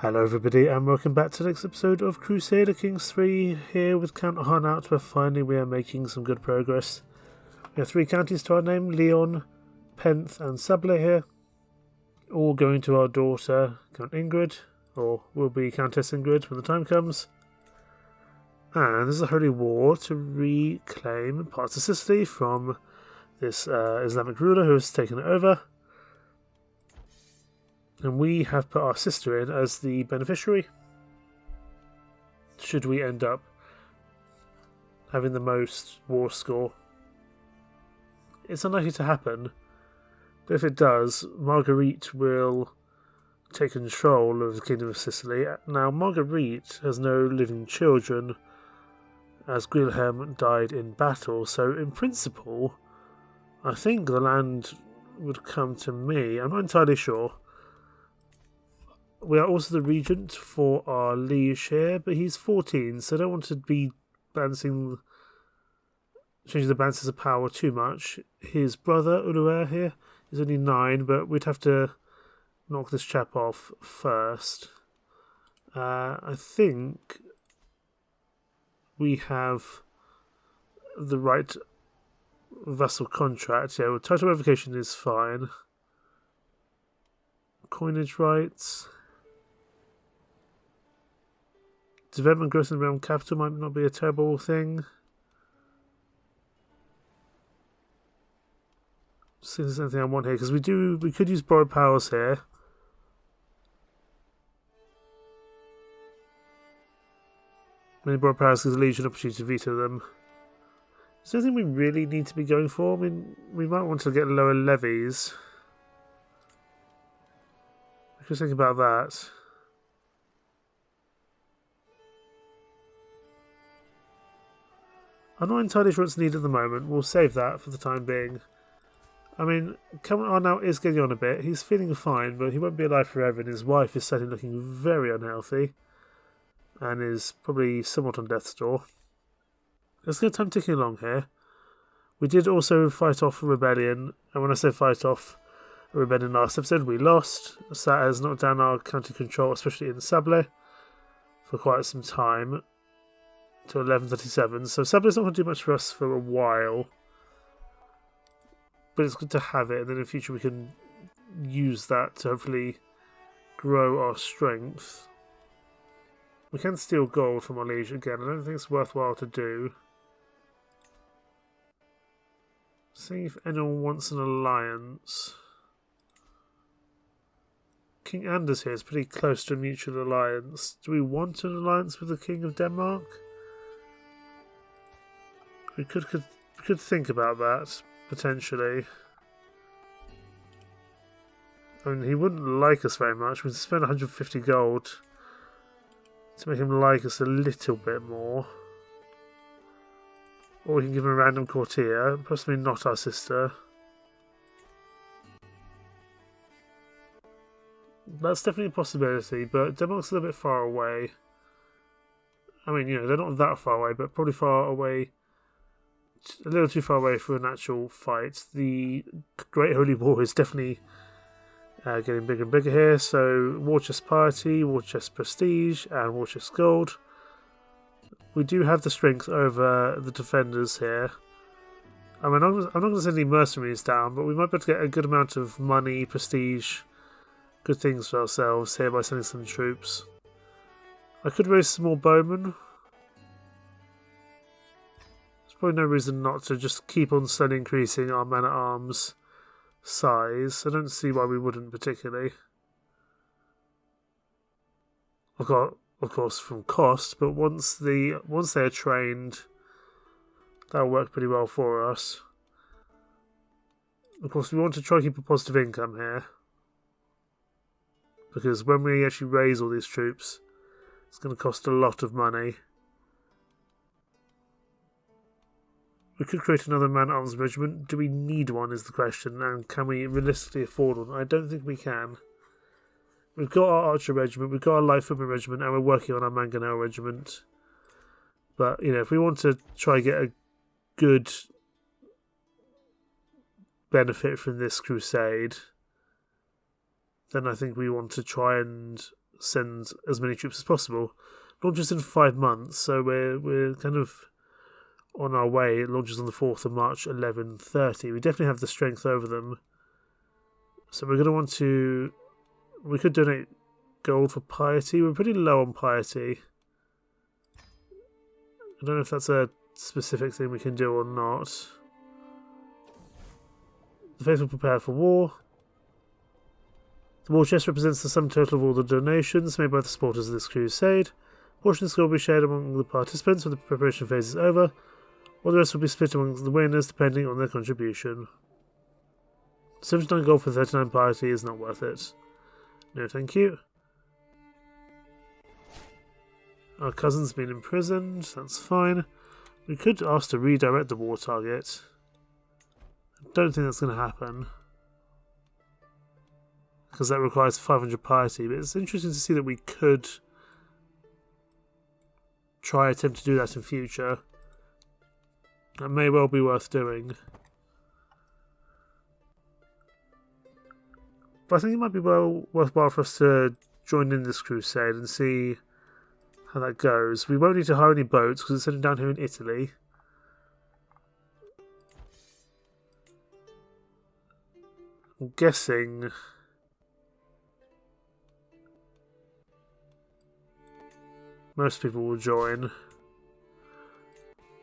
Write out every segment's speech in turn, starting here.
Hello everybody and welcome back to the next episode of Crusader Kings 3 here with Count Arnalt, where finally we are making some good progress. We have 3 counties to our name, Leon, Penth and Sable here, all going to our daughter Count Ingrid, or will be Countess Ingrid when the time comes. And there's a holy war to reclaim parts of Sicily from this Islamic ruler who has taken it over. And we have put our sister in as the beneficiary. Should we end up having the most war score? It's unlikely to happen, but if it does, Marguarite will take control of the Kingdom of Sicily. Now, Marguarite has no living children, as Guilherme died in battle, so in principle, I think the land would come to me. I'm not entirely sure. We are also the regent for our liege here, but he's 14, so I don't want to be changing the balances of power too much. His brother, Uluer, here, is only 9, but we'd have to knock this chap off first. I think we have the right vassal contract. Yeah, well, title revocation is fine. Coinage rights. Development growth in the realm capital might not be a terrible thing. See if there's anything I want here, because we could use borrowed powers here. Many borrowed powers gives the Legion an opportunity to veto them. Is there anything we really need to be going for? I mean, we might want to get lower levies. We could think about that. I'm not entirely sure what's needed at the moment. We'll save that for the time being. I mean, Count Arnalt is getting on a bit. He's feeling fine, but he won't be alive forever, and his wife is certainly looking very unhealthy and is probably somewhat on death's door. Let's get time ticking along here. We did also fight off a rebellion, and when I say fight off a rebellion last episode, we lost. So that has knocked down our county control, especially in Sable, for quite some time. To 1137, so Sable's not going to do much for us for a while, but it's good to have it, and then in the future we can use that to hopefully grow our strength. We can steal gold from our liege again. I don't think it's worthwhile to do. See if anyone wants an alliance. King Anders here is pretty close to a mutual alliance. Do we want an alliance with the King of Denmark? We could think about that, potentially. I mean, he wouldn't like us very much. We'd spend 150 gold to make him like us a little bit more. Or we can give him a random courtier, possibly not our sister. That's definitely a possibility, but Denmark's a little bit far away. I mean, you know, they're not that far away, but probably far away. A little too far away for an actual fight. The Great Holy War is definitely getting bigger and bigger here. So, War Chest Piety, War Chest Prestige, and War Chest Gold. We do have the strength over the defenders here. I mean, I'm not going to send any mercenaries down, but we might be able to get a good amount of money, prestige, good things for ourselves here by sending some troops. I could raise some more bowmen. Probably no reason not to just keep on slowly increasing our man-at-arms size. I don't see why we wouldn't particularly. Of course, from cost, but once they are trained, that'll work pretty well for us. Of course, we want to try to keep a positive income here, because when we actually raise all these troops, it's going to cost a lot of money. We could create another man-at-arms regiment. Do we need one is the question, and can we realistically afford one? I don't think we can. We've got our archer regiment, we've got our light footman regiment, and we're working on our mangonel regiment. But, you know, if we want to try and get a good benefit from this crusade, then I think we want to try and send as many troops as possible. Launches in 5 months, so we're kind of on our way. It launches on the 4th of March, 11:30. We definitely have the strength over them. So we're going to want to... We could donate gold for piety. We're pretty low on piety. I don't know if that's a specific thing we can do or not. The faithful prepare for war. The war chest represents the sum total of all the donations made by the supporters of this crusade. A portion of this gold will be shared among the participants when the preparation phase is over, while the rest will be split among the winners depending on their contribution. 79 gold for 39 piety is not worth it. No thank you. Our cousin's been imprisoned, that's fine. We could ask to redirect the war target. I don't think that's going to happen, because that requires 500 piety, but it's interesting to see that we could attempt to do that in future. That may well be worth doing. But I think it might be worthwhile for us to join in this crusade and see how that goes. We won't need to hire any boats because it's sitting down here in Italy. I'm guessing most people will join.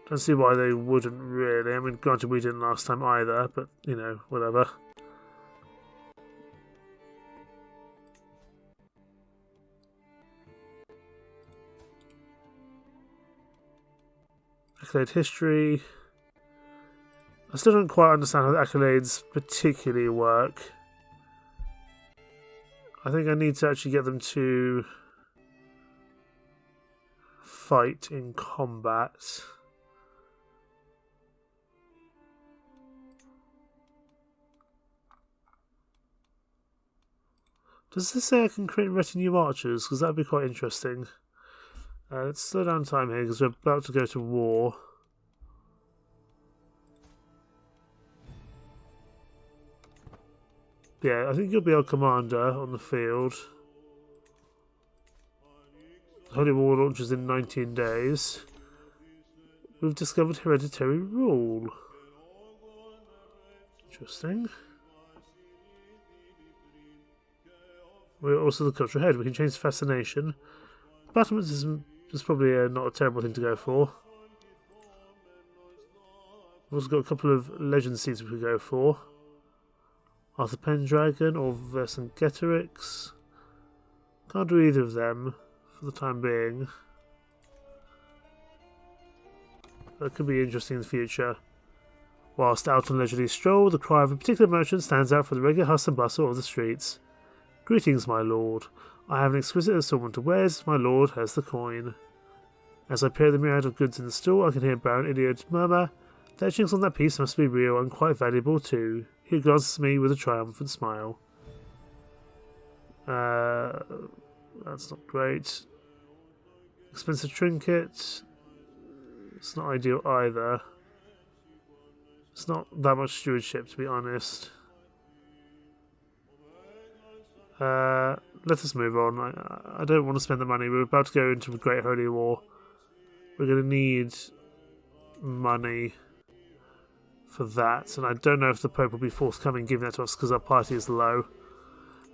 Don't see why they wouldn't really. I mean, granted we didn't last time either, but, you know, whatever. Accolade history. I still don't quite understand how the accolades particularly work. I think I need to actually get them to fight in combat. Does this say I can create retinue archers? Because that would be quite interesting. Let's slow down time here because we're about to go to war. Yeah, I think you'll be our commander on the field. Holy War launches in 19 days. We've discovered hereditary rule. Interesting. We're also the cultural head. We can change fascination. Battlements is probably not a terrible thing to go for. We've also got a couple of legend seats we could go for. Arthur Pendragon or Vercingetorix. Can't do either of them for the time being. That could be interesting in the future. Whilst out on leisurely stroll, the cry of a particular merchant stands out from the regular hustle and bustle of the streets. Greetings, my lord. I have an exquisite assortment of wares. My lord has the coin. As I peer the myriad of goods in the store, I can hear Baron Iliad murmur, "The etchings on that piece must be real and quite valuable too." He glances at me with a triumphant smile. That's not great. Expensive trinket. It's not ideal either. It's not that much stewardship, to be honest. Let us move on. I don't want to spend the money. We're about to go into a Great Holy War. We're going to need money for that, and I don't know if the Pope will be forthcoming giving that to us because our party is low.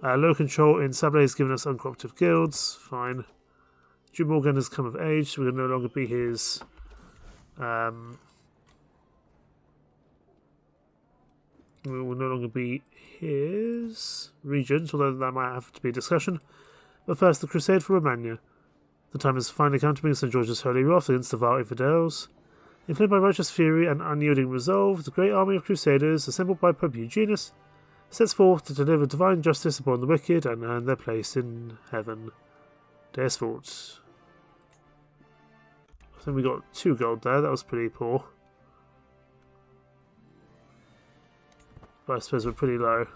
Low control in Sablé has given us uncooperative guilds. Fine. Duke Morgan has come of age, so we will no longer be his we will no longer be his regent, although that might have to be a discussion. But first, the Crusade for Romagna. The time has finally come to bring St. George's holy wrath against the vile infidels. Inflamed by righteous fury and unyielding resolve, the great army of Crusaders, assembled by Pope Eugenius, sets forth to deliver divine justice upon the wicked and earn their place in heaven. Deus Vult. I think we got 2 gold there, that was pretty poor. But I suppose we're pretty low.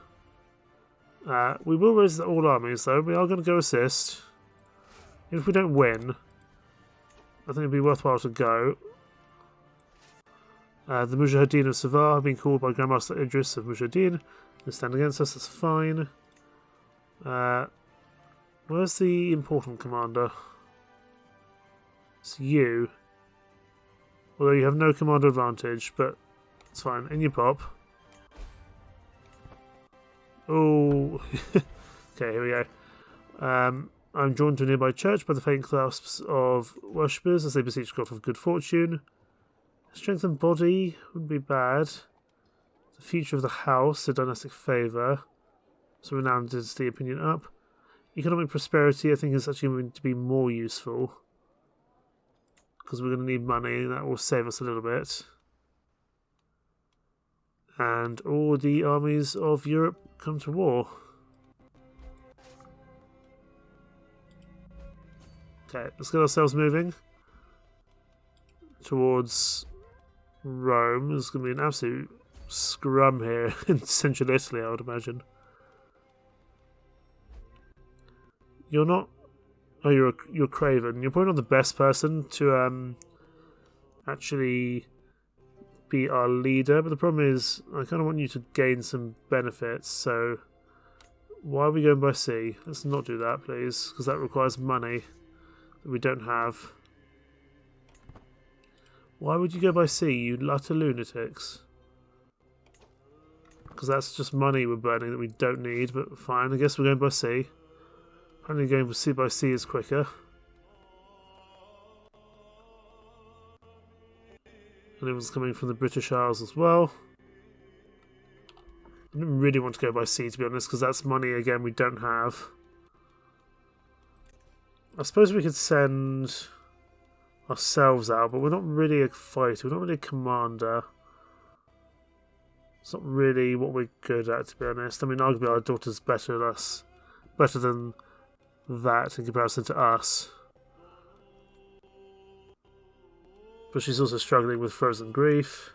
We will raise all armies though, we are going to go assist. If we don't win, I think it'd be worthwhile to go. The Mujahideen of Savar have been called by Grandmaster Idris of Mujahideen. They stand against us, that's fine. We're Where's the important commander? It's you. Although you have no commander advantage, but it's fine. In you pop. Oh, okay, here we go. I'm drawn to a nearby church by the faint clasps of worshippers as they beseech God of good fortune. Strength and body wouldn't be bad. The future of the house, a dynastic favour. So renowned dynasty opinion up. Economic prosperity, I think, is actually going to be more useful. Because we're going to need money, and that will save us a little bit. And all the armies of Europe come to war. Okay, let's get ourselves moving towards Rome. There's going to be an absolute scrum here in central Italy, I would imagine. You're not... Oh, you're Craven. You're probably not the best person to actually be our leader, but the problem is I kind of want you to gain some benefits, so why are we going by sea? Let's not do that, please, because that requires money that we don't have. Why would you go by sea, you utter lunatics? Because that's just money we're burning that we don't need, but fine, I guess we're going by sea. Apparently going by sea is quicker. And it was coming from the British Isles as well. I didn't really want to go by sea, to be honest, because that's money, again, we don't have. I suppose we could send ourselves out, but we're not really a fighter. We're not really a commander. It's not really what we're good at, to be honest. I mean, arguably our daughter's better than us. Better than that in comparison to us. But she's also struggling with frozen grief.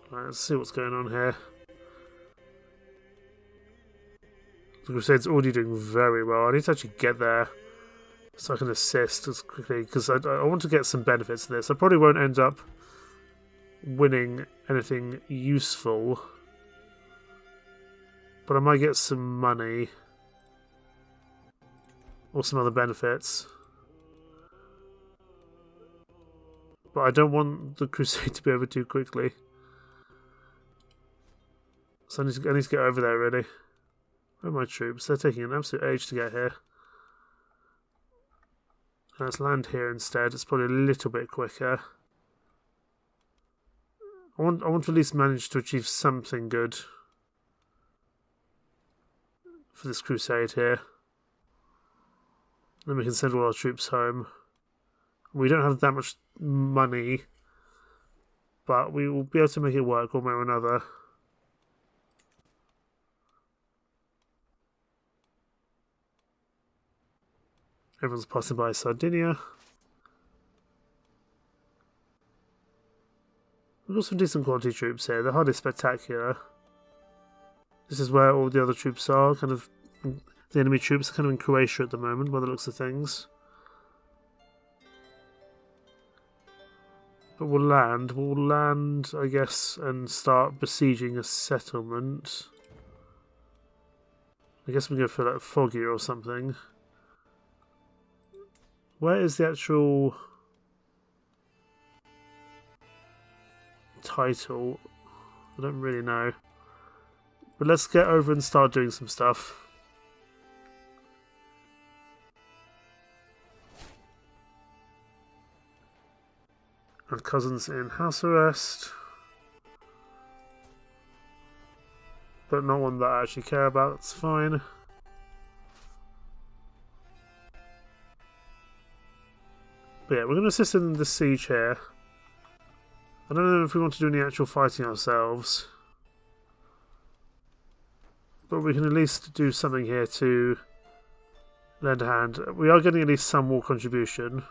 Right, let's see what's going on here. The Crusade's already doing very well. I need to actually get there so I can assist as quickly, because I want to get some benefits to this. I probably won't end up winning anything useful, but I might get some money or some other benefits. But I don't want the Crusade to be over too quickly. So I need to get over there, really. Where are my troops? They're taking an absolute age to get here. Let's land here instead. It's probably a little bit quicker. I want to at least manage to achieve something good for this crusade here. Then we can send all our troops home. We don't have that much money, but we will be able to make it work one way or another. Everyone's passing by Sardinia. We've got some decent quality troops here. They're hardly spectacular. This is where all the other troops are. Kind of the enemy troops are kind of in Croatia at the moment, by the looks of things. But we'll land, I guess, and start besieging a settlement. I guess we go for like Foggia or something. Where is the actual title? I don't really know. But let's get over and start doing some stuff. And cousins in house arrest. But not one that I actually care about, that's fine. But yeah, we're going to assist in the siege here. I don't know if we want to do any actual fighting ourselves. But we can at least do something here to lend a hand. We are getting at least some war contribution.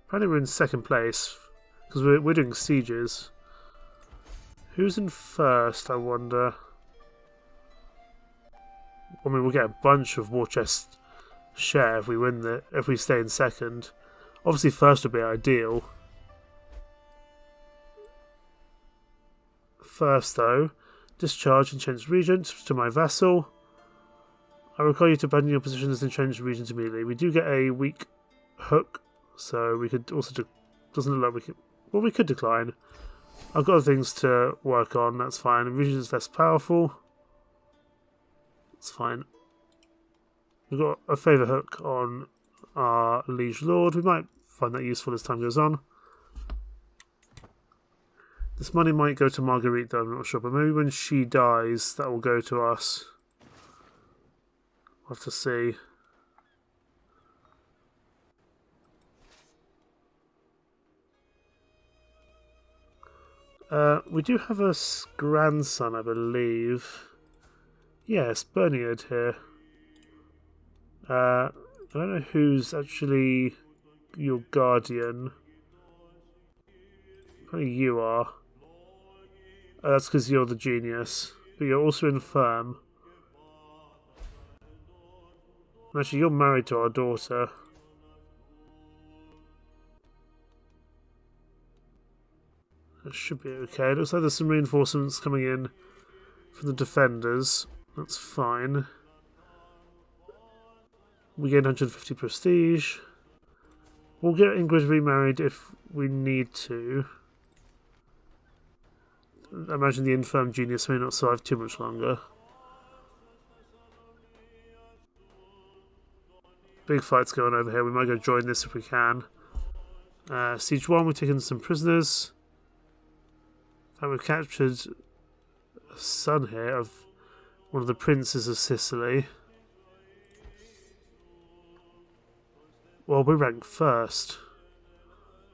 Apparently we're in second place, because we're doing sieges. Who's in first, I wonder? I mean, we'll get a bunch of war chest share if we stay in second. Obviously first would be ideal. First, though, discharge entrenched regent to my vassal. I require you to abandon your position as entrenched regent immediately. We do get a weak hook, so we could also doesn't look like we could. Well, we could decline. I've got other things to work on. That's fine. The regent is less powerful. That's fine. We've got a favour hook on our liege lord. We might find that useful as time goes on. This money might go to Marguarite, though, I'm not sure. But maybe when she dies, that will go to us. We'll have to see. We do have a grandson, I believe. Yes, Bernard here. I don't know who's actually your guardian. Probably you are. That's because you're the genius. But you're also infirm. Actually, you're married to our daughter. That should be okay. It looks like there's some reinforcements coming in from the defenders. That's fine. We gain 150 prestige. We'll get Ingrid remarried if we need to. I imagine the infirm genius may not survive too much longer. Big fight's going over here. We might go join this if we can. Siege 1, we've taken some prisoners. In fact, we've captured a son here of one of the princes of Sicily. Well, we rank first.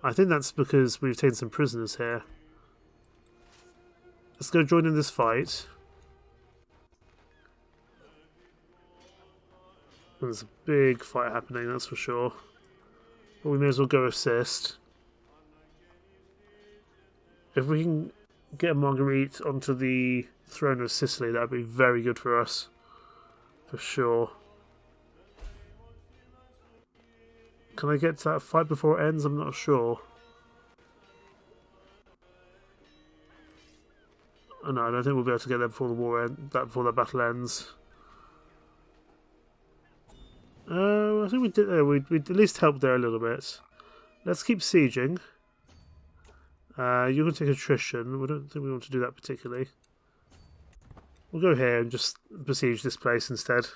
I think that's because we've taken some prisoners here. Let's go join in this fight. There's a big fight happening, that's for sure. But we may as well go assist. If we can get Marguerite onto the throne of Sicily, that would be very good for us. For sure. Can I get to that fight before it ends? I'm not sure. Oh, no, I don't think we'll be able to get there before the war before that battle ends. I think we did there. We at least helped there a little bit. Let's keep sieging. You can take attrition. We don't think we want to do that particularly. We'll go here and just besiege this place instead.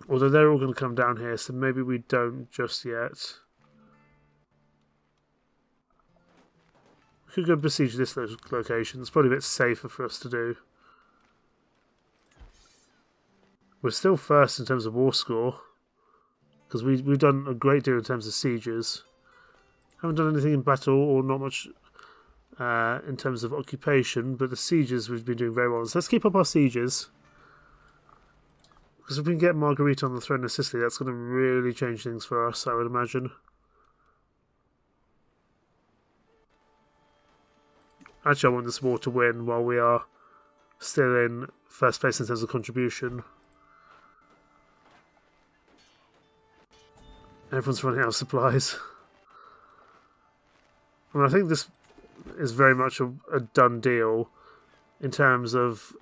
Although they're all going to come down here, so maybe we don't just yet. We could go besiege this location. It's probably a bit safer for us to do. We're still first in terms of war score, because we've done a great deal in terms of sieges. Haven't done anything in battle, or not much in terms of occupation, but the sieges we've been doing very well. So let's keep up our sieges. Because if we can get Marguerite on the throne of Sicily, that's going to really change things for us, I would imagine. Actually, I want this war to win while we are still in first place in terms of contribution. Everyone's running out of supplies. I think this is very much a done deal in terms of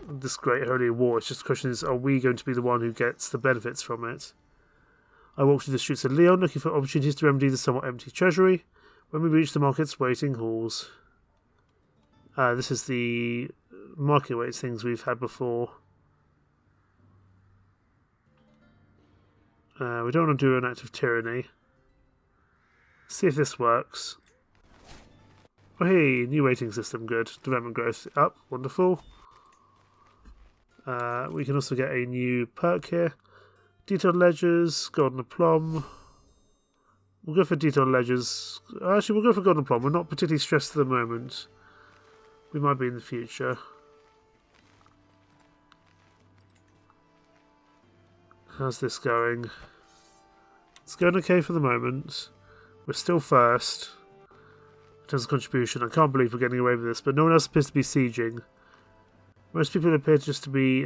this great holy war. It's just the question is, are we going to be the one who gets the benefits from it? I walk through the streets of Lyon looking for opportunities to remedy the somewhat empty treasury. When we reach the market's waiting halls. This is the market weights things we've had before. We don't want to do an act of tyranny. See if this works. Oh hey, new waiting system, good. Development growth up, wonderful. We can also get a new perk here. Detailed ledgers, golden aplomb. We'll go for detailed ledgers. Actually, we'll go for golden aplomb. We're not particularly stressed at the moment. We might be in the future. How's this going? It's going okay for the moment. We're still first in terms of contribution. I can't believe we're getting away with this, but no one else appears to be sieging. Most people appear just to be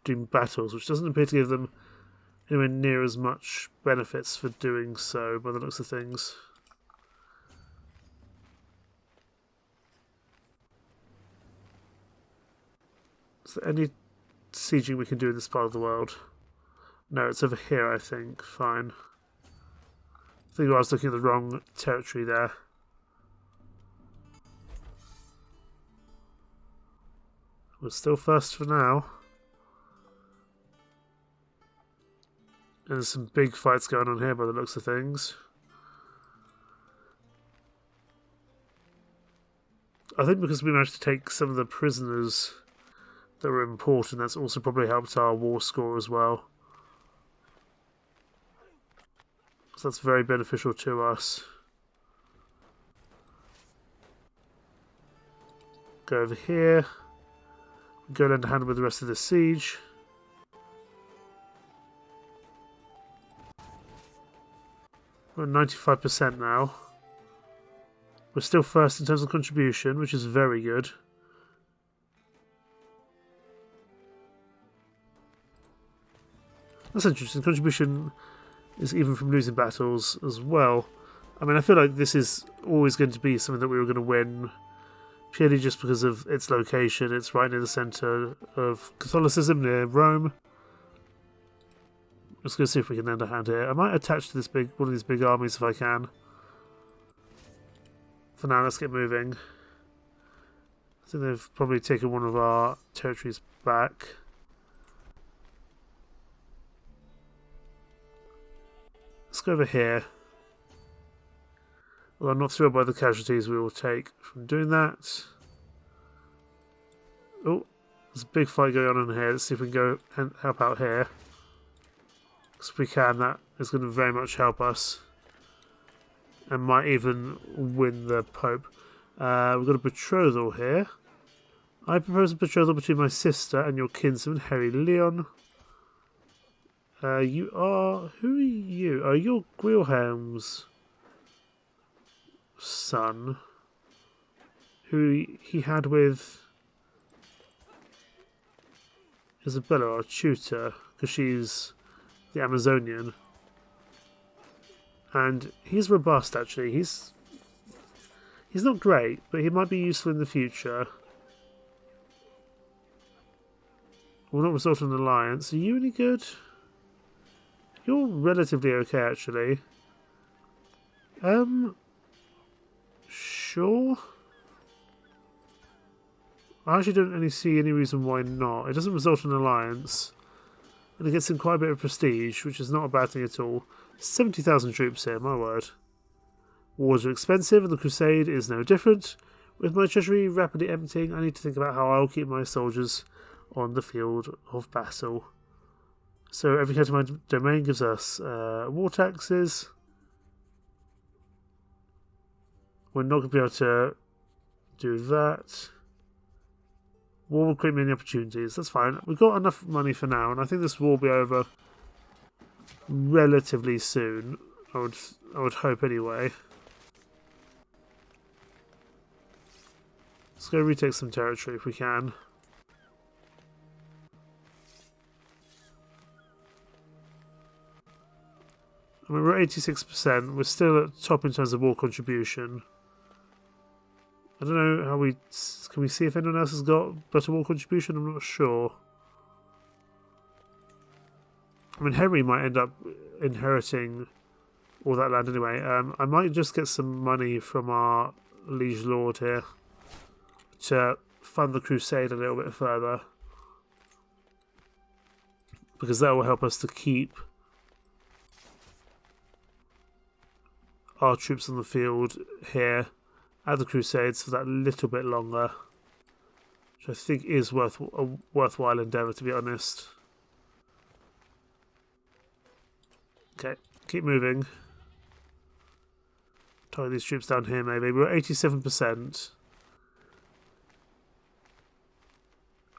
doing battles, which doesn't appear to give them anywhere near as much benefits for doing so by the looks of things. Is there any sieging we can do in this part of the world? No, it's over here, I think. Fine. I think I was looking at the wrong territory there. We're still first for now. And there's some big fights going on here by the looks of things. I think because we managed to take some of the prisoners that were important, that's also probably helped our war score as well. So that's very beneficial to us. Go over here. Go lend a hand with the rest of the siege. We're at 95% now. We're still first in terms of contribution, which is very good. That's interesting. Contribution is even from losing battles as well. I mean, I feel like this is always going to be something that we were going to win, purely just because of its location. It's right near the centre of Catholicism, near Rome. Let's go see if we can lend a hand here. I might attach to this one of these big armies if I can. For now, let's get moving. I think they've probably taken one of our territories back. Let's go over here. Well, I'm not thrilled by the casualties we will take from doing that. Oh, there's a big fight going on in here. Let's see if we can go and help out here. Because if we can, that is going to very much help us. And might even win the Pope. We've got a betrothal here. I propose a betrothal between my sister and your kinsman, Harry Leon. You are... Who are you? Oh, you're Guilhelm's son. Who he had with Isabella, our tutor, because she's the Amazonian. And he's robust, actually. He's not great, but he might be useful in the future. Will not result in an alliance. Are you any good? You're relatively okay, actually. Sure. I actually don't really see any reason why not. It doesn't result in an alliance. And it gets in quite a bit of prestige, which is not a bad thing at all. 70,000 troops here, my word. Wars are expensive, and the crusade is no different. With my treasury rapidly emptying, I need to think about how I'll keep my soldiers on the field of battle. So every county in my domain gives us war taxes. We're not going to be able to do that. War will create many opportunities. That's fine. We've got enough money for now, and I think this war will be over relatively soon. I would hope anyway. Let's go retake some territory if we can. I mean, we're at 86%. We're still at top in terms of war contribution. I don't know how we... Can we see if anyone else has got better war contribution? I'm not sure. I mean, Henry might end up inheriting all that land anyway. I might just get some money from our liege lord here to fund the crusade a little bit further. Because that will help us to keep our troops on the field here at the Crusades for that little bit longer, which I think is a worthwhile endeavour, to be honest. Okay, keep moving. Tie these troops down here maybe. We're at 87%.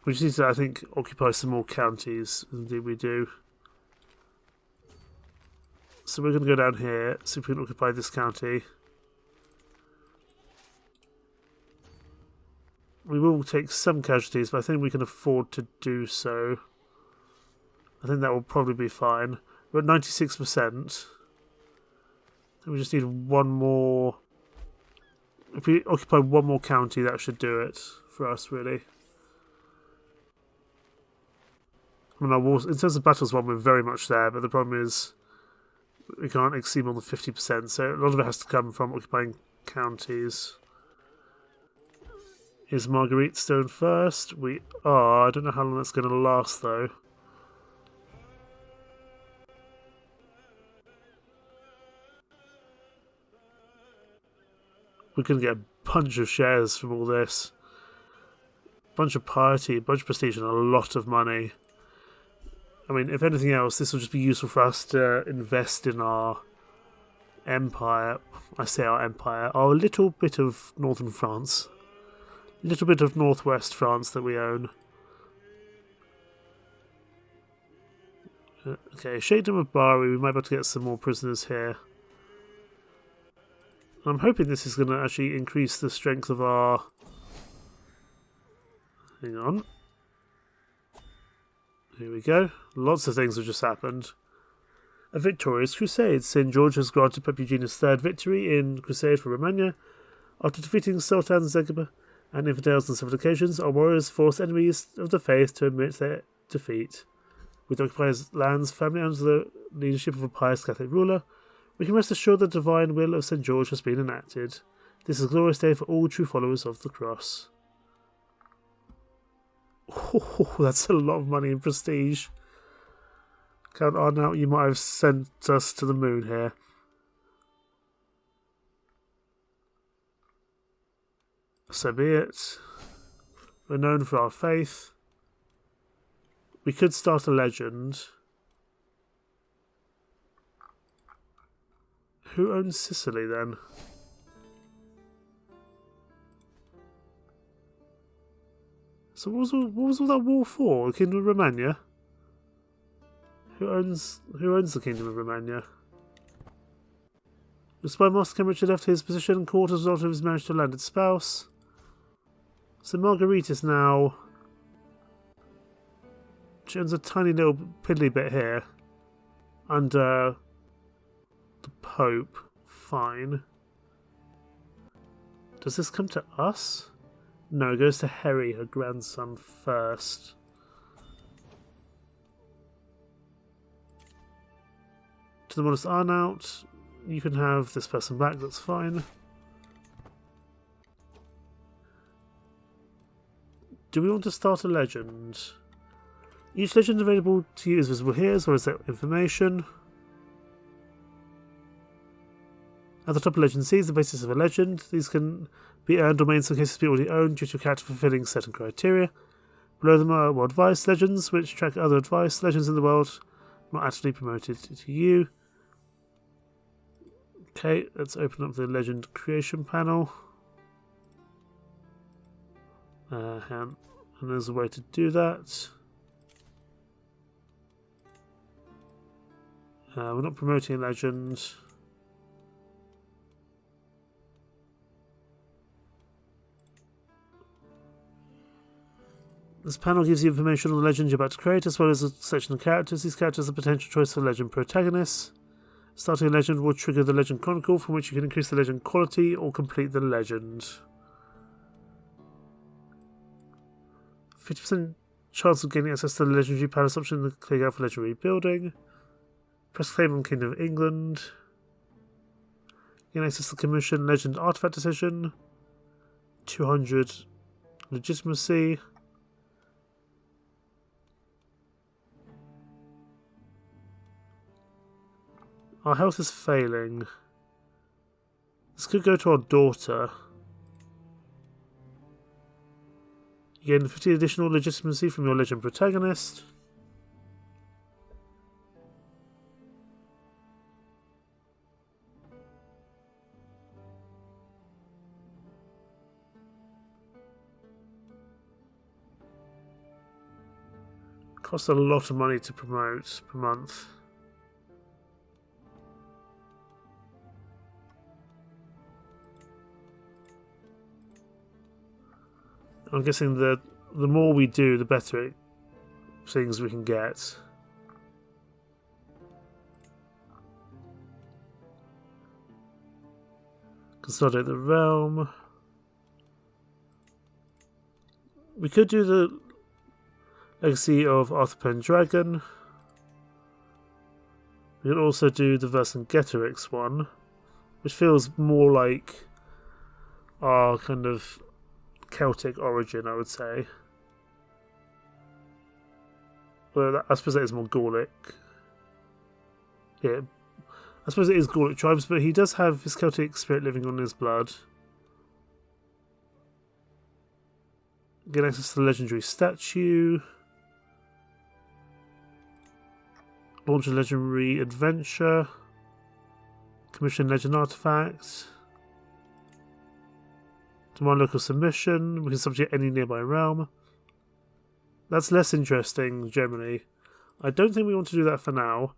We just need to, I think, occupy some more counties. Indeed we do. So we're going to go down here, see if we can occupy this county. We will take some casualties, but I think we can afford to do so. I think that will probably be fine. We're at 96%. And we just need one more. If we occupy one more county, that should do it for us, really. I mean, our wars, in terms of battles won, we're very much there, but the problem is we can't exceed more than 50%, so a lot of it has to come from occupying counties. Is Marguerite stone first? We are. I don't know how long that's going to last, though. We're going to get a bunch of shares from all this. A bunch of piety, a bunch of prestige, and a lot of money. I mean, if anything else, this will just be useful for us to invest in our empire. I say our empire, our little bit of northern France. A little bit of northwest France that we own. Okay, Shakedom of Bari, we might be able to get some more prisoners here. I'm hoping this is going to actually increase the strength of our... Hang on. Here we go. Lots of things have just happened. A victorious crusade. St. George has granted Pope Eugenius' third victory in crusade for Romagna. After defeating Sultan Zegeba and infidels on several occasions, our warriors forced enemies of the faith to admit their defeat. With occupied lands firmly under the leadership of a pious Catholic ruler, we can rest assured the divine will of St. George has been enacted. This is a glorious day for all true followers of the cross. Oh, that's a lot of money and prestige. Count Arnalt, you might have sent us to the moon here. So be it. We're known for our faith. We could start a legend. Who owns Sicily then? So what was all that war for? The Kingdom of Romagna? Who owns the Kingdom of Romagna? Despite Master Cambridge left his position in court as a result of his marriage to a landed spouse. So Marguerite is now... She owns a tiny little piddly bit here. Under the Pope. Fine. Does this come to us? No, it goes to Harry, her grandson, first. To the modest Arnalt, you can have this person back, that's fine. Do we want to start a legend? Each legend available to you is visible here, as well as that information. At the top of Legend C is the basis of a legend. These can be earned or may in some cases be already owned due to a character fulfilling certain criteria. Below them are world advice legends, which track other advice legends in the world not actually promoted to you. Okay, let's open up the legend creation panel. And there's a way to do that. We're not promoting a legend. This panel gives you information on the legend you're about to create, as well as a selection of characters. These characters are potential choice for legend protagonists. Starting a legend will trigger the legend chronicle, from which you can increase the legend quality or complete the legend. 50% chance of gaining access to the legendary palace option in the click out for legendary building. Press claim on Kingdom of England. Gain access to the commission legend artifact decision. 200 legitimacy. Our health is failing. This could go to our daughter. You gain 50 additional legitimacy from your legend protagonist. Costs a lot of money to promote per month. I'm guessing that the more we do, the better things we can get. Consolidate the realm. We could do the Legacy of Arthur Pendragon. We could also do the Vercingetorix one, which feels more like our kind of Celtic origin, I would say. Well, I suppose that is more Gallic. Yeah, I suppose it is Gallic tribes, but he does have his Celtic spirit living on his blood. Get access to the legendary statue. Launch a legendary adventure. Commission legend artifact. Demand local submission. We can subject any nearby realm. That's less interesting, generally. I don't think we want to do that for now.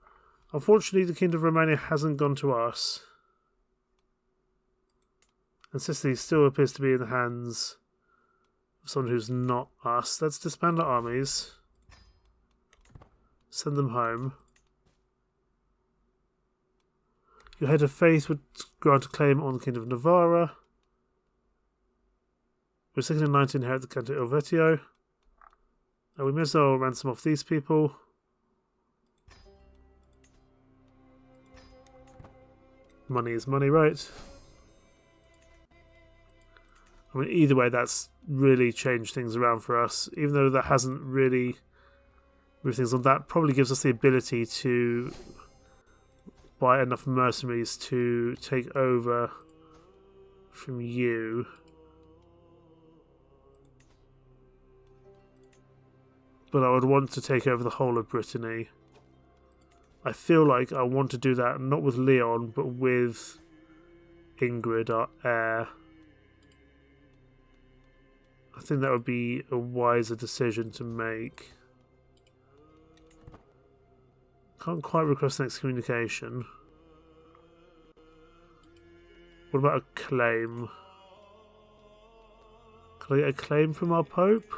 Unfortunately, the Kingdom of Romania hasn't gone to us. And Sicily still appears to be in the hands of someone who's not us. Let's disband our armies. Send them home. Your Head of Faith would grant a claim on the Kingdom of Navarra. We're second in line to inherit the Count Arnalt. We may as well ransom off these people. Money is money, right? I mean, either way, that's really changed things around for us. Even though that hasn't really moved things on, that probably gives us the ability to buy enough mercenaries to take over from you. But I would want to take over the whole of Brittany. I feel like I want to do that not with Leon, but with Ingrid, our heir. I think that would be a wiser decision to make. Can't quite request an excommunication. What about a claim? Can I get a claim from our Pope?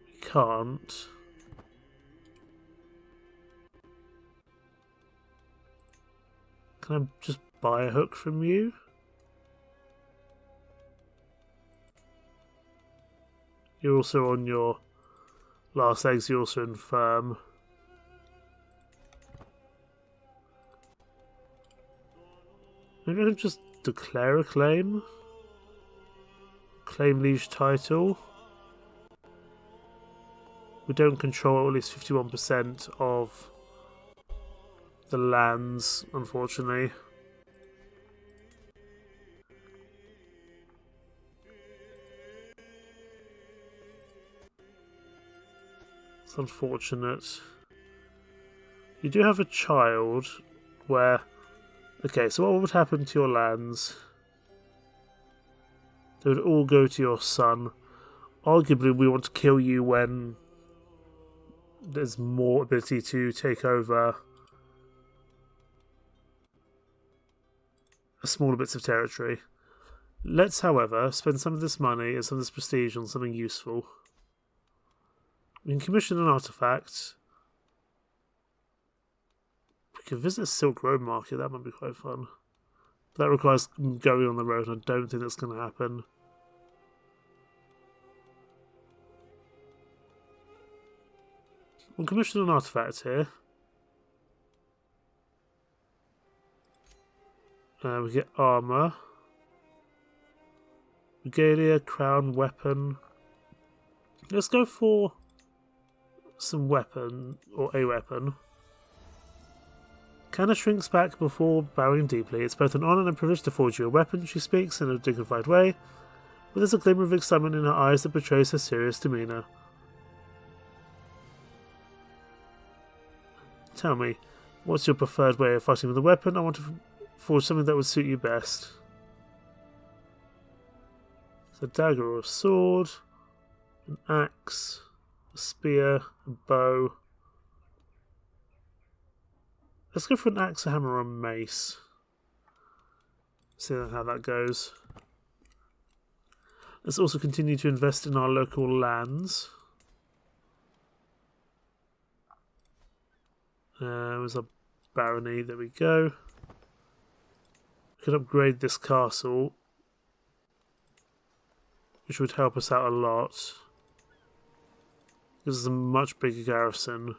We can't. Can I just buy a hook from you? You're also on your last legs, you're also infirm. Maybe I can just declare a claim? Claim liege title. We don't control at least 51% of the lands, unfortunately. It's unfortunate. You do have a child where... Okay, so what would happen to your lands? They would all go to your son. Arguably, we want to kill you when there's more ability to take over smaller bits of territory. Let's, however, spend some of this money and some of this prestige on something useful. We can commission an artifact. We can visit a Silk Road market, that might be quite fun. But that requires going on the road, and I don't think that's going to happen. We'll commission an artifact here. We get armour. Regalia, crown, weapon. Let's go for some weapon, or a weapon. Canna shrinks back before bowing deeply. It's both an honour and a privilege to forge you a weapon, she speaks in a dignified way, but there's a glimmer of excitement in her eyes that betrays her serious demeanour. Tell me, what's your preferred way of fighting with a weapon? I want to forge something that would suit you best. It's a dagger or a sword, an axe, a spear, a bow. Let's go for an axe, a hammer, or a mace. See how that goes. Let's also continue to invest in our local lands. There's a barony, there we go. We could upgrade this castle, which would help us out a lot. Gives us a much bigger garrison,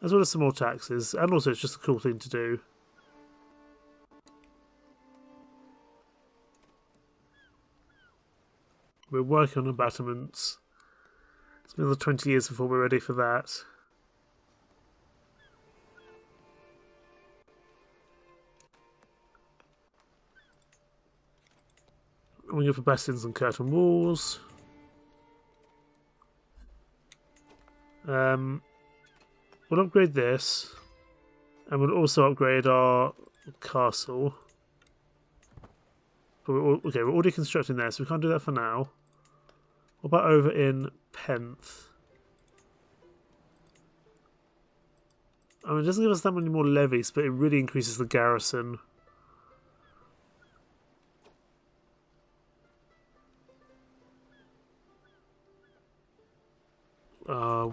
as well as some more taxes, and also it's just a cool thing to do. We're working on battlements. It's been another 20 years before we're ready for that. We go for bastions and curtain walls. We'll upgrade this, and we'll also upgrade our castle. But we're already constructing there, so we can't do that for now. What about over in Penth? I mean, it doesn't give us that many more levies, but it really increases the garrison.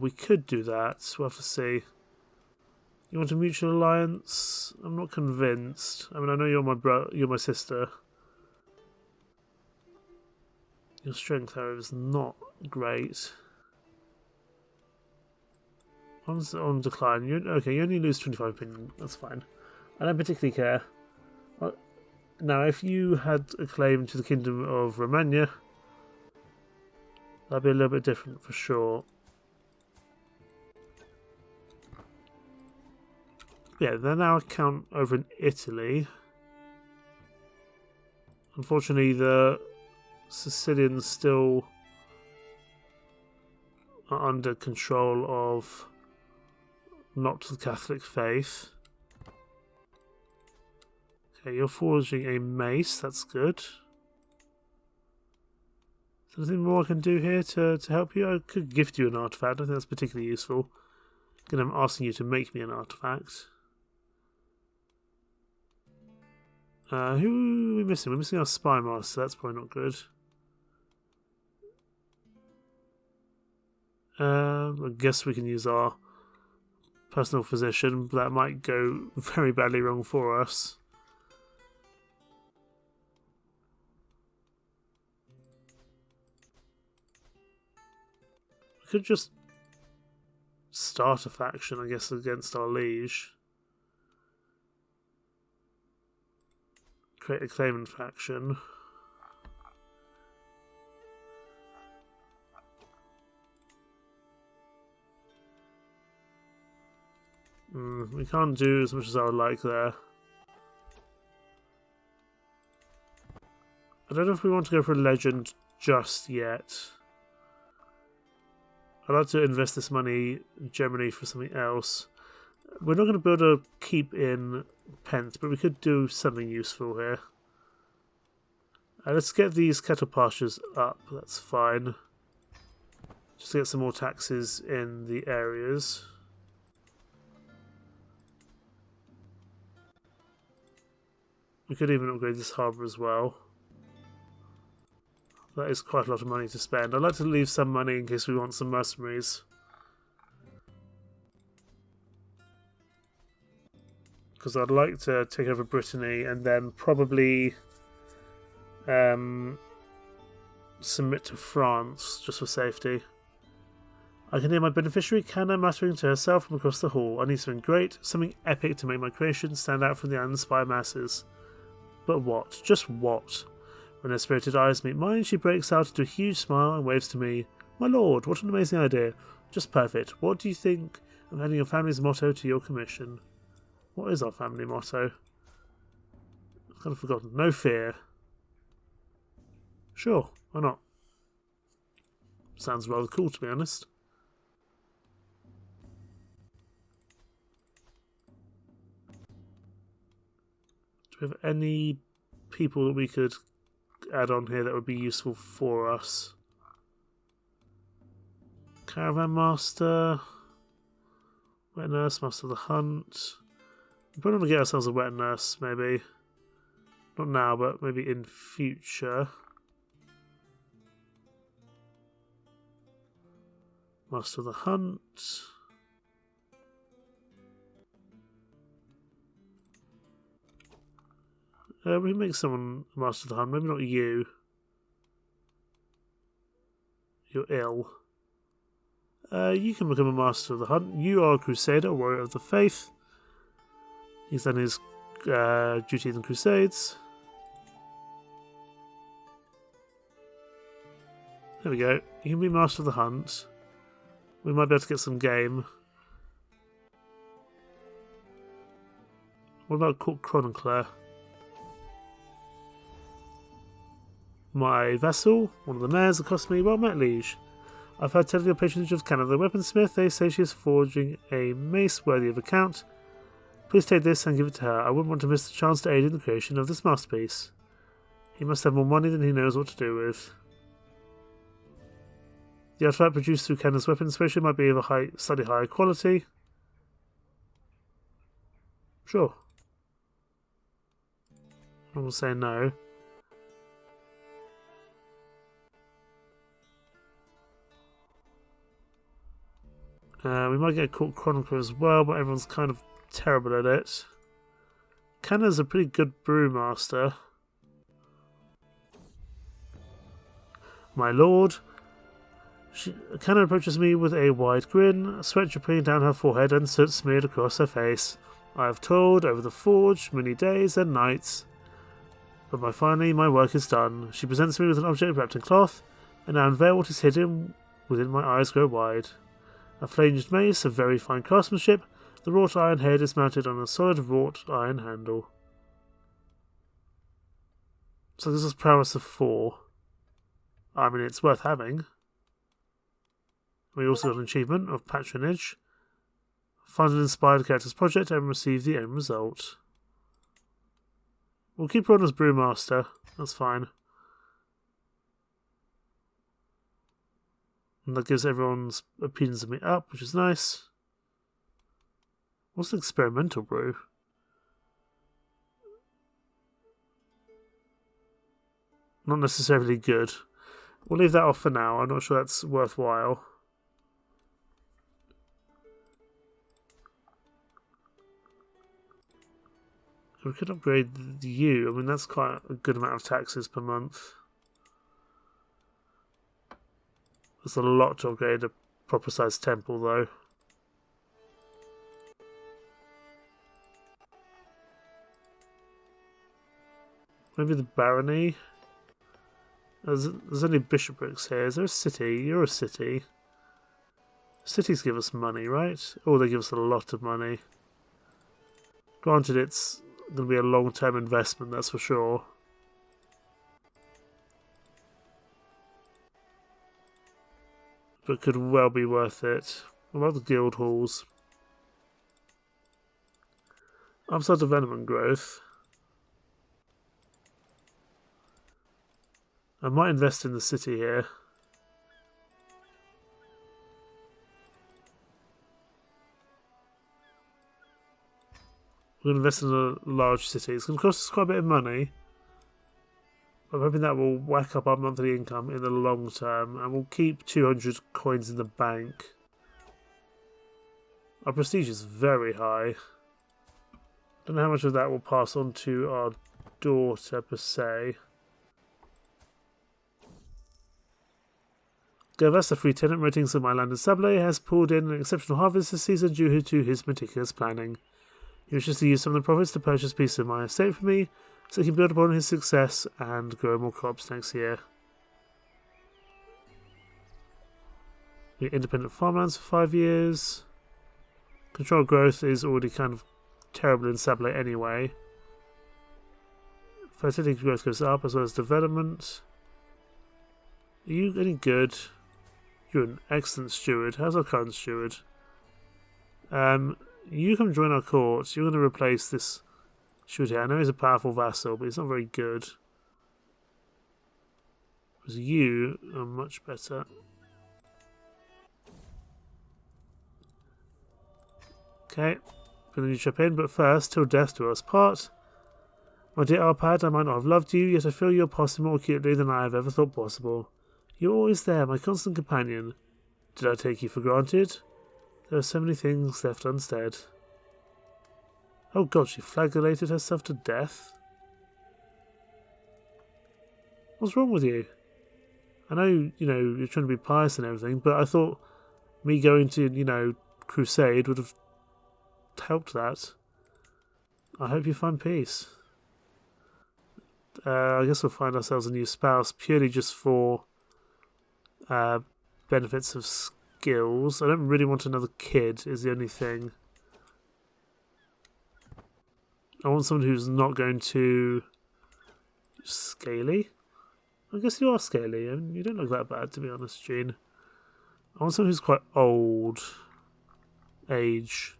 We could do that. We'll have to see. You want a mutual alliance? I'm not convinced. I mean, I know you're my sister. Your strength, however, is not great. One's on decline. Okay, you only lose 25 opinion. That's fine. I don't particularly care. Now, if you had a claim to the Kingdom of Romagna, that'd be a little bit different for sure. Yeah, they're now a count over in Italy. Unfortunately, the Sicilians still are under control of not the Catholic faith. Okay, you're forging a mace, that's good. Is there anything more I can do here to help you? I could gift you an artifact, I think that's particularly useful. Again, I'm asking you to make me an artifact. Who are we missing? We're missing our spy master, that's probably not good. I guess we can use our personal physician, but that might go very badly wrong for us. We could just start a faction, I guess, against our liege. Create a claimant faction. We can't do as much as I would like there. I don't know if we want to go for a legend just yet. I'd like to invest this money generally for something else. We're not going to build a keep in Penth, but we could do something useful here. Let's get these cattle pastures up, that's fine. Just to get some more taxes in the areas. We could even upgrade this harbour as well. That is quite a lot of money to spend. I'd like to leave some money in case we want some mercenaries. Because I'd like to take over Brittany and then probably submit to France just for safety. I can hear my beneficiary Canna muttering to herself from across the hall. I need something great, something epic to make my creation stand out from the uninspired masses. But what? Just what? When her spirited eyes meet mine, she breaks out into a huge smile and waves to me. My lord, what an amazing idea. Just perfect. What do you think of adding your family's motto to your commission? What is our family motto? I've kind of forgotten. No fear. Sure, why not? Sounds rather cool, to be honest. Do we have any people that we could add on here that would be useful for us? Caravan Master, Wet Nurse, Master of the Hunt. We're probably going to get ourselves a Wet Nurse, maybe. Not now, but maybe in future. Master of the Hunt. We can make someone a Master of the Hunt. Maybe not you. You're ill. You can become a Master of the Hunt. You are a Crusader, a Warrior of the Faith. He's done his duty in the Crusades. There we go. You can be Master of the Hunt. We might be able to get some game. What about Court Chronicler? My vassal, one of the mayors, accosts me. Well met, liege. I've heard tell of your patronage of Canna the weaponsmith. They say she is forging a mace worthy of a count. Please take this and give it to her. I wouldn't want to miss the chance to aid in the creation of this masterpiece. He must have more money than he knows what to do with. The artifact produced through Canna's weapon inspiration might be of a slightly higher quality. Sure. I will say no. We might get a Court Chronicler as well, but everyone's kind of terrible at it. Canna's a pretty good brewmaster. My lord. Canna approaches me with a wide grin, sweat dripping down her forehead and soot smeared across her face. I have toiled over the forge many days and nights, but finally my work is done. She presents me with an object wrapped in cloth, and I unveil what is hidden within. My eyes grow wide. A flanged mace of very fine craftsmanship. The wrought iron head is mounted on a solid wrought iron handle. So this is prowess of 4. I mean, it's worth having. We also got an achievement of patronage. Find an inspired character's project and receive the end result. We'll keep her on as brewmaster. That's fine. And that gives everyone's opinions of me up, which is nice. What's an experimental brew? Not necessarily good. We'll leave that off for now. I'm not sure that's worthwhile. We could upgrade you. I mean, that's quite a good amount of taxes per month. There's a lot to upgrade a proper sized temple, though. Maybe the barony? There's only bishoprics here. Is there a city? You're a city. Cities give us money, right? Oh, they give us a lot of money. Granted, it's going to be a long-term investment, that's for sure. But could well be worth it. What about the guild halls? Upside development growth. I might invest in the city here. We're going to invest in a large city. It's going to cost us quite a bit of money. I'm hoping that will whack up our monthly income in the long term, and we'll keep 200 coins in the bank. Our prestige is very high. Don't know how much of that will pass on to our daughter per se. Gervas, the free tenant renting some my land in Sablé, has pulled in an exceptional harvest this season due to his meticulous planning. He wishes to use some of the profits to purchase a piece of my estate for me, so he can build upon his success and grow more crops next year. We get independent farmlands for 5 years. Control growth is already kind of terrible in Sablé anyway. Fertility growth goes up as well as development. Are you any good? You're an excellent steward. How's our current steward? You come join our court. You're going to replace this steward here. I know he's a powerful vassal, but he's not very good. Whereas you are much better. Okay, bring the new chap in, but first, till death do us part. My dear Arpad, I might not have loved you, yet I feel you're passing more acutely than I have ever thought possible. You're always there, my constant companion. Did I take you for granted? There are so many things left unsaid. Oh god, she flagellated herself to death? What's wrong with you? I know, you're trying to be pious and everything, but I thought me going to, crusade would have helped that. I hope you find peace. I guess we'll find ourselves a new spouse purely just for benefits of skills. I don't really want another kid, is the only thing. I want someone who's not going to... Scaly? I guess you are scaly. I mean, you don't look that bad, to be honest, Jean. I want someone who's quite old. Age.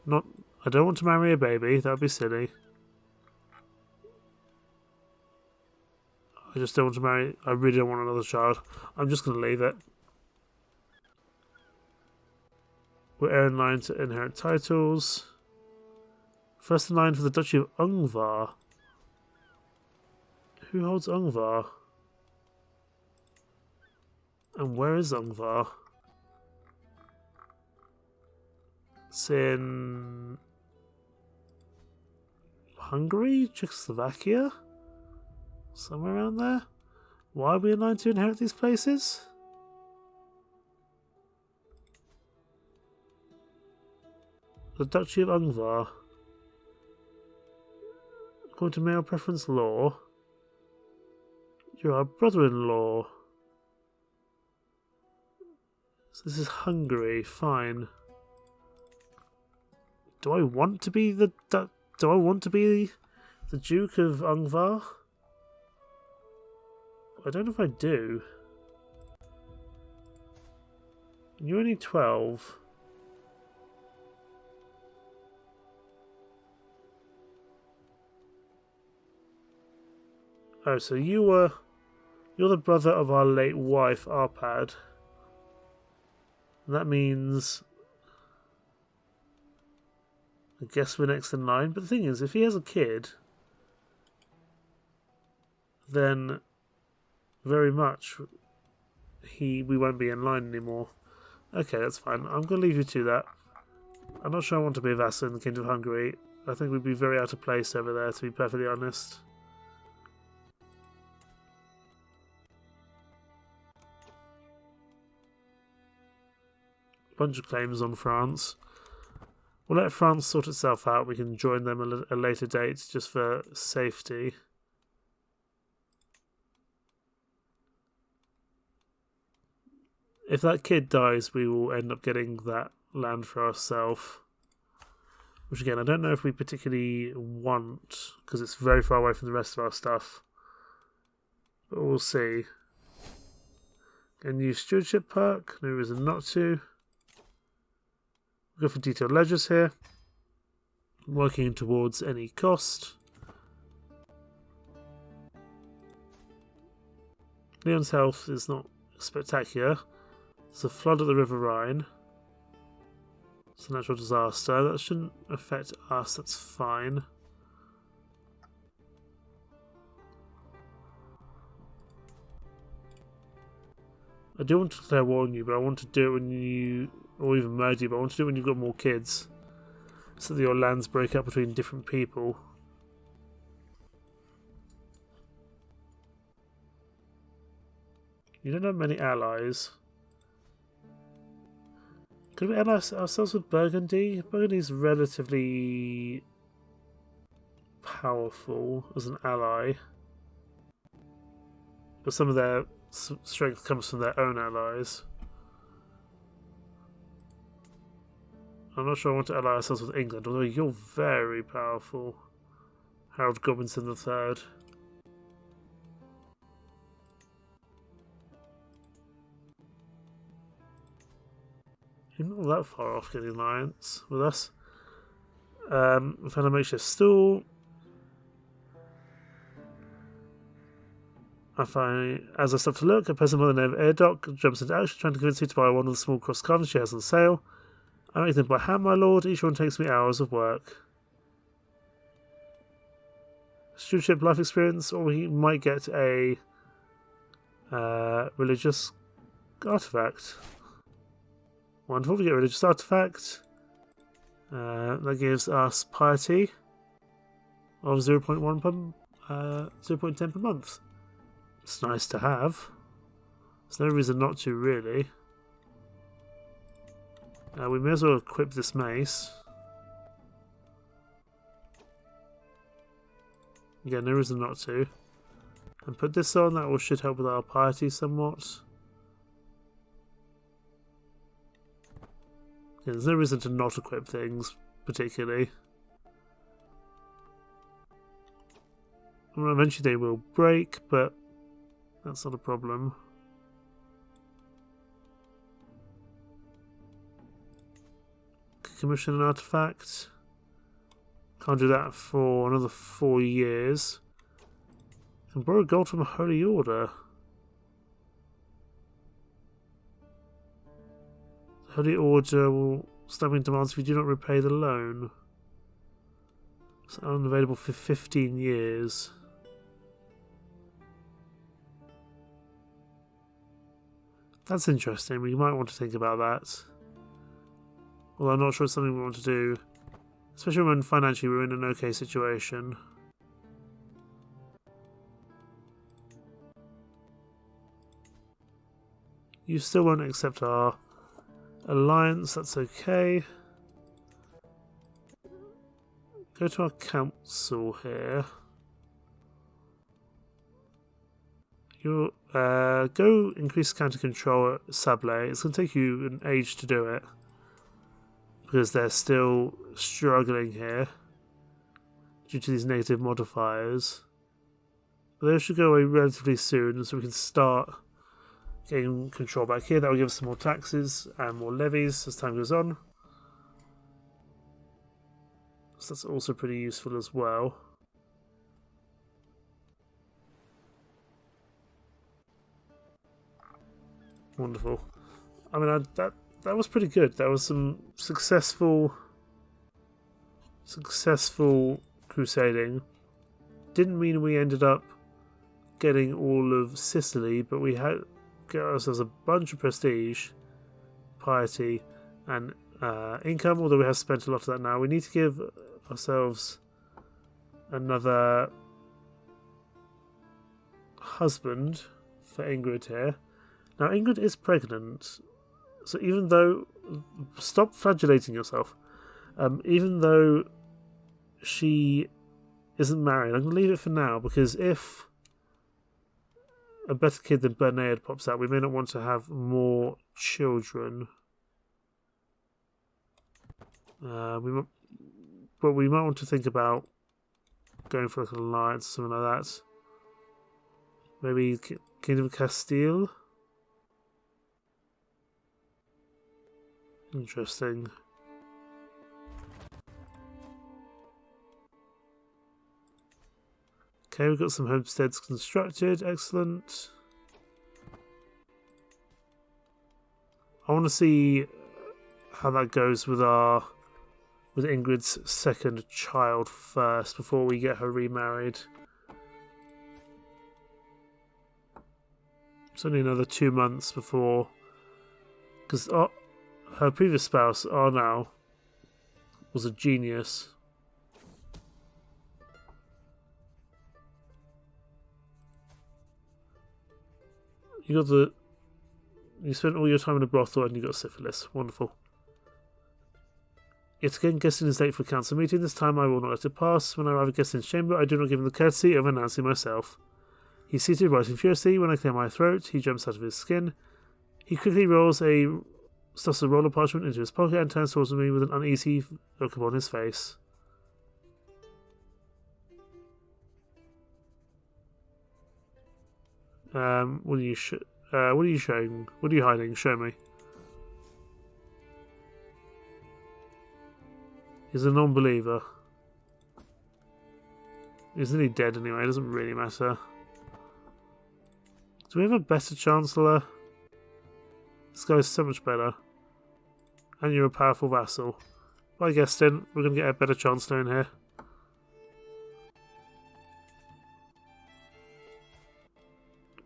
Not... I don't want to marry a baby. That would be silly. I just don't want to marry... I really don't want another child. I'm just going to leave it. We're heir in line to inherit titles. First in line for the Duchy of Ungvar. Who holds Ungvar? And where is Ungvar? It's in... Hungary? Czechoslovakia? Somewhere around there? Why are we in line to inherit these places? The Duchy of Ungvar. According to male preference law, you're our brother-in-law. So this is Hungary. Fine. Do I want to be the Duke of Ungvar? I don't know if I do. And you're only 12. Oh, so you're the brother of our late wife, Arpad. And that means... I guess we're next in line. But the thing is, if he has a kid, then very much we won't be in line anymore. Okay, that's fine. I'm going to leave you to that. I'm not sure I want to be a vassal in the Kingdom of Hungary. I think we'd be very out of place over there, to be perfectly honest. Bunch of claims on France. We'll let France sort itself out. We can join them at a later date just for safety. If that kid dies, we will end up getting that land for ourselves. Which again, I don't know if we particularly want, because it's very far away from the rest of our stuff. But we'll see. A new stewardship perk. No reason not to. Go for detailed ledgers here. Working towards any cost. Leon's health is not spectacular. It's a flood at the River Rhine. It's a natural disaster. That shouldn't affect us. That's fine. I do want to declare war on you, but I want to do it when you... Or even murder you, but I want to do it when you've got more kids. So that your lands break up between different people. You don't have many allies. Could we ally ourselves with Burgundy? Burgundy's relatively powerful as an ally. But some of their strength comes from their own allies. I'm not sure I want to ally ourselves with England, although you're very powerful. Harold Godwinson III. You're not that far off getting alliance with us. We found a makeshift stool. As I start to look, a peasant by the name of Airdoc jumps into action, trying to convince me to buy one of the small cross carvings she has on sale. I make them by hand, my lord. Each one takes me hours of work. Stewardship life experience, or he might get a religious artifact. Wonderful, we get a religious artifact. That gives us piety of 0.1 0.10 per month. It's nice to have. There's no reason not to, really. We may as well equip this mace. Yeah, no reason not to. And put this on, that should help with our piety somewhat. Yeah, there's no reason to not equip things, particularly. Well, eventually they will break, but that's not a problem. Commission an artifact. Can't do that for another 4 years. Can borrow gold from a holy order. The holy order will stop in demands if you do not repay the loan. It's unavailable for 15 years. That's interesting. We might want to think about that. Although I'm not sure it's something we want to do. Especially when financially we're in an okay situation. You still won't accept our alliance, that's okay. Go to our council here. You go increase counter control at Sablé. It's going to take you an age to do it. Because they're still struggling here. Due to these negative modifiers. But they should go away relatively soon so we can start getting control back here. That will give us some more taxes and more levies as time goes on. So that's also pretty useful as well. Wonderful. I mean, that was pretty good. That was some successful crusading. Didn't mean we ended up getting all of Sicily, but we had got ourselves a bunch of prestige, piety, and income. Although we have spent a lot of that now, we need to give ourselves another husband for Ingrid here. Now Ingrid is pregnant, so even though, stop flagellating yourself. Even though she isn't married, I'm going to leave it for now, because if a better kid than Bernard pops out, we may not want to have more children. But we might want to think about going for like an alliance or something like that. Maybe Kingdom of Castile. Interesting. Okay, we've got some homesteads constructed. Excellent. I want to see how that goes with Ingrid's second child first before we get her remarried. It's only another 2 months before, because her previous spouse, Arnalt, was a genius. You spent all your time in a brothel and you got syphilis. Wonderful. Yet again, Guestin is late for a council meeting. This time I will not let it pass. When I arrive at Guestin's chamber, I do not give him the courtesy of announcing myself. He's seated, writing furiously. When I clear my throat, he jumps out of his skin. He quickly stuffs a roll of parchment into his pocket and turns towards me with an uneasy look upon his face. What are you showing? What are you hiding? Show me. He's a non-believer. He's nearly dead anyway, it doesn't really matter. Do we have a better Chancellor? This guy's so much better. And you're a powerful vassal. Well, I guess then we're going to get a better Chancellor in here.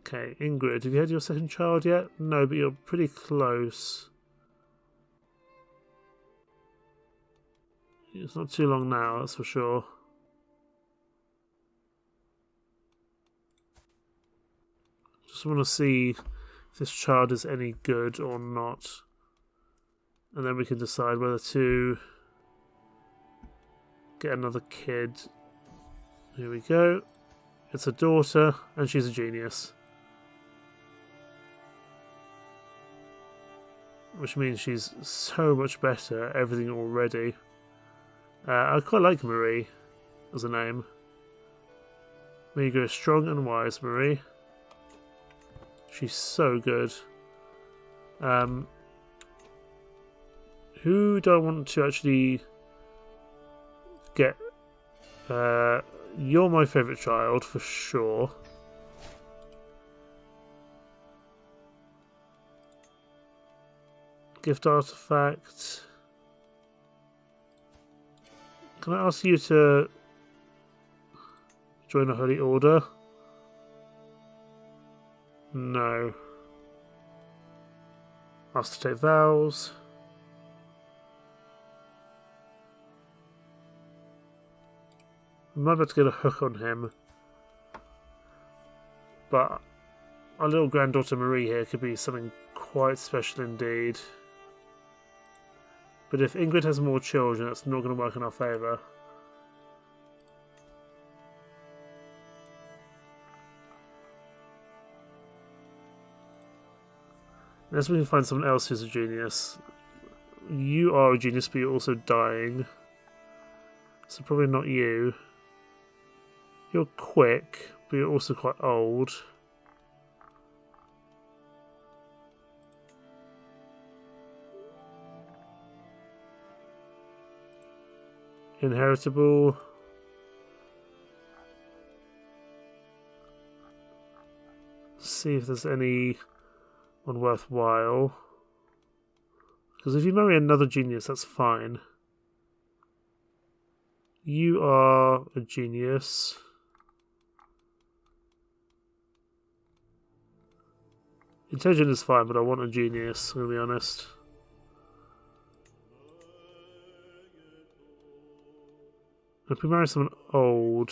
Okay, Ingrid, have you had your second child yet? No, but you're pretty close. It's not too long now, that's for sure. Just want to see if this child is any good or not. And then we can decide whether to get another kid. Here we go. It's a daughter, and she's a genius. Which means she's so much better at everything already. I quite like Marie as a name. May you grow strong and wise, Marie. She's so good. Who do I want to actually get? You're my favourite child for sure. Gift artifact. Can I ask you to join a holy order? No. Asked to take vows. I might be able to get a hook on him. But our little granddaughter Marie here could be something quite special indeed. But if Ingrid has more children, it's not going to work in our favour. Unless we can find someone else who's a genius. You are a genius, but you're also dying. So probably not you. You're quick, but you're also quite old. Inheritable. See if there's any one worthwhile. Because if you marry another genius, that's fine. You are a genius. Intelligent is fine, but I want a genius, I'm going to be honest. If we marry someone old...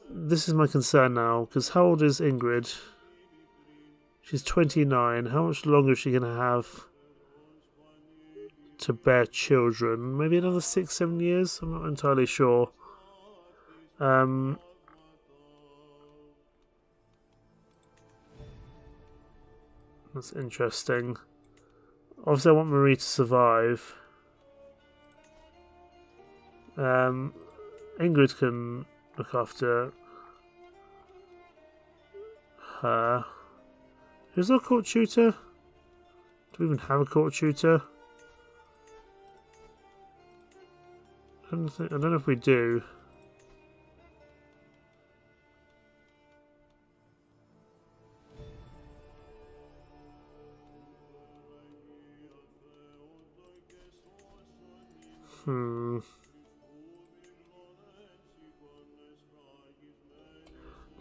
This is my concern now, because how old is Ingrid? She's 29. How much longer is she going to have to bear children? Maybe another 6-7 years? I'm not entirely sure. That's interesting. Obviously I want Marie to survive. Ingrid can look after her. Who's our court tutor? Do we even have a court tutor? I don't know if we do.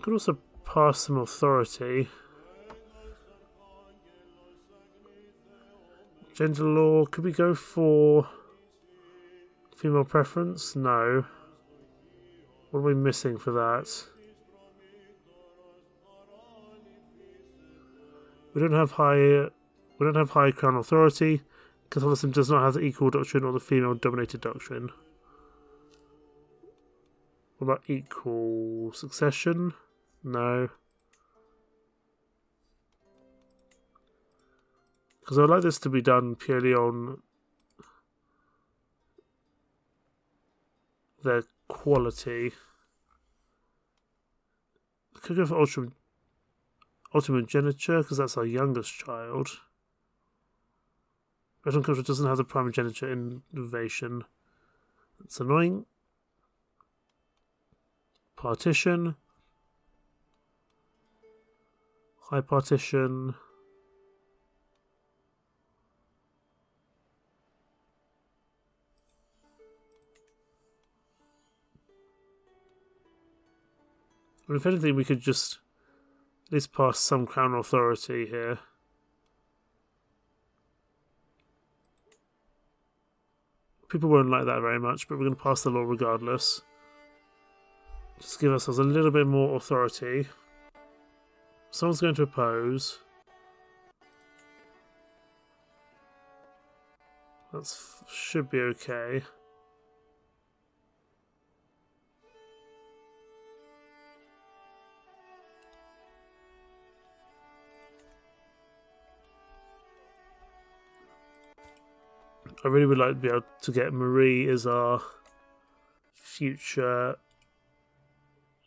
Could also pass some authority. Gender law. Could we go for female preference? No. What are we missing for that? We don't have high crown authority. Catholicism does not have the equal doctrine or the female-dominated doctrine. What about equal succession? No. Because I would like this to be done purely on their quality. I could go for ultimogeniture, because that's our youngest child. Veteran culture doesn't have the primogeniture innovation. That's annoying. Partition. High partition. Well, if anything, we could just at least pass some crown authority here. People won't like that very much, but we're going to pass the law regardless. Just give ourselves a little bit more authority. Someone's going to oppose. That should be okay. I really would like to be able to get Marie as our future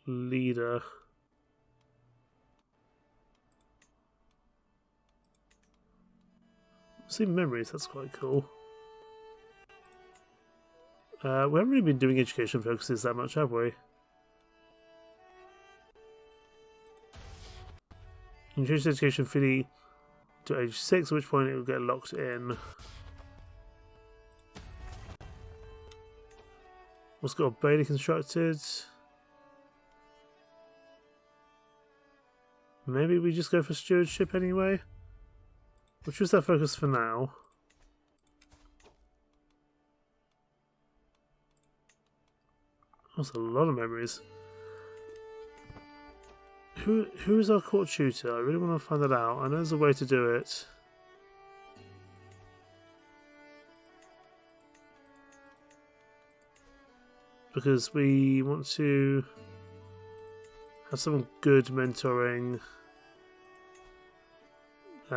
leader. See memories, that's quite cool. We haven't really been doing education focuses that much, have we? Increase education fee to age 6, at which point it will get locked in. What's got a Bailey constructed? Maybe we just go for stewardship anyway? We'll choose that focus for now. That's a lot of memories. Who is our court tutor? I really want to find that out. I know there's a way to do it. Because we want to have someone good mentoring. We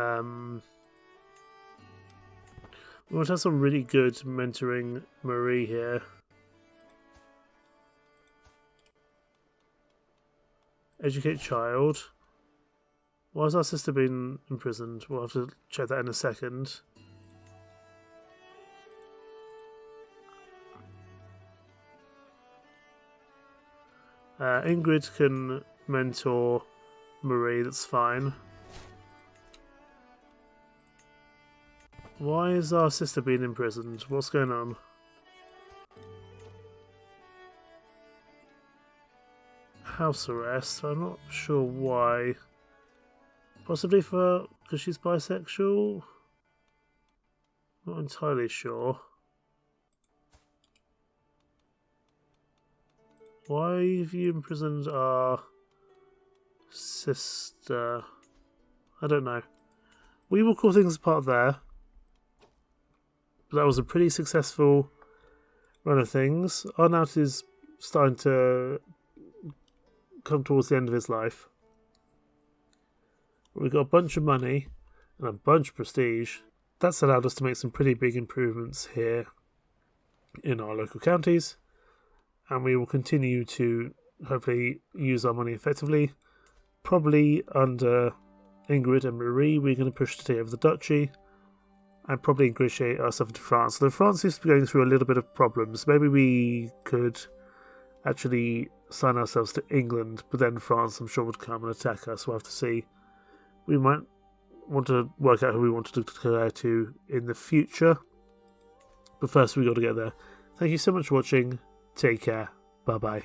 want to have some really good mentoring Marie here. Educate child. Why has our sister been imprisoned? We'll have to check that in a second. Ingrid can mentor Marie, that's fine. Why is our sister being imprisoned? What's going on? House arrest. I'm not sure why. Possibly because she's bisexual? Not entirely sure. Why have you imprisoned our sister? I don't know. We will call things apart there. But that was a pretty successful run of things. Arnalt is starting to come towards the end of his life. We've got a bunch of money and a bunch of prestige. That's allowed us to make some pretty big improvements here in our local counties. And we will continue to hopefully use our money effectively. Probably under Ingrid and Marie, we're going to push to take over the duchy and probably ingratiate ourselves into France. So France seems to be going through a little bit of problems. Maybe we could actually sign ourselves to England, but then France, I'm sure, would come and attack us. We'll have to see. We might want to work out who we want to declare to in the future. But first, we've got to get there. Thank you so much for watching. Take care. Bye-bye.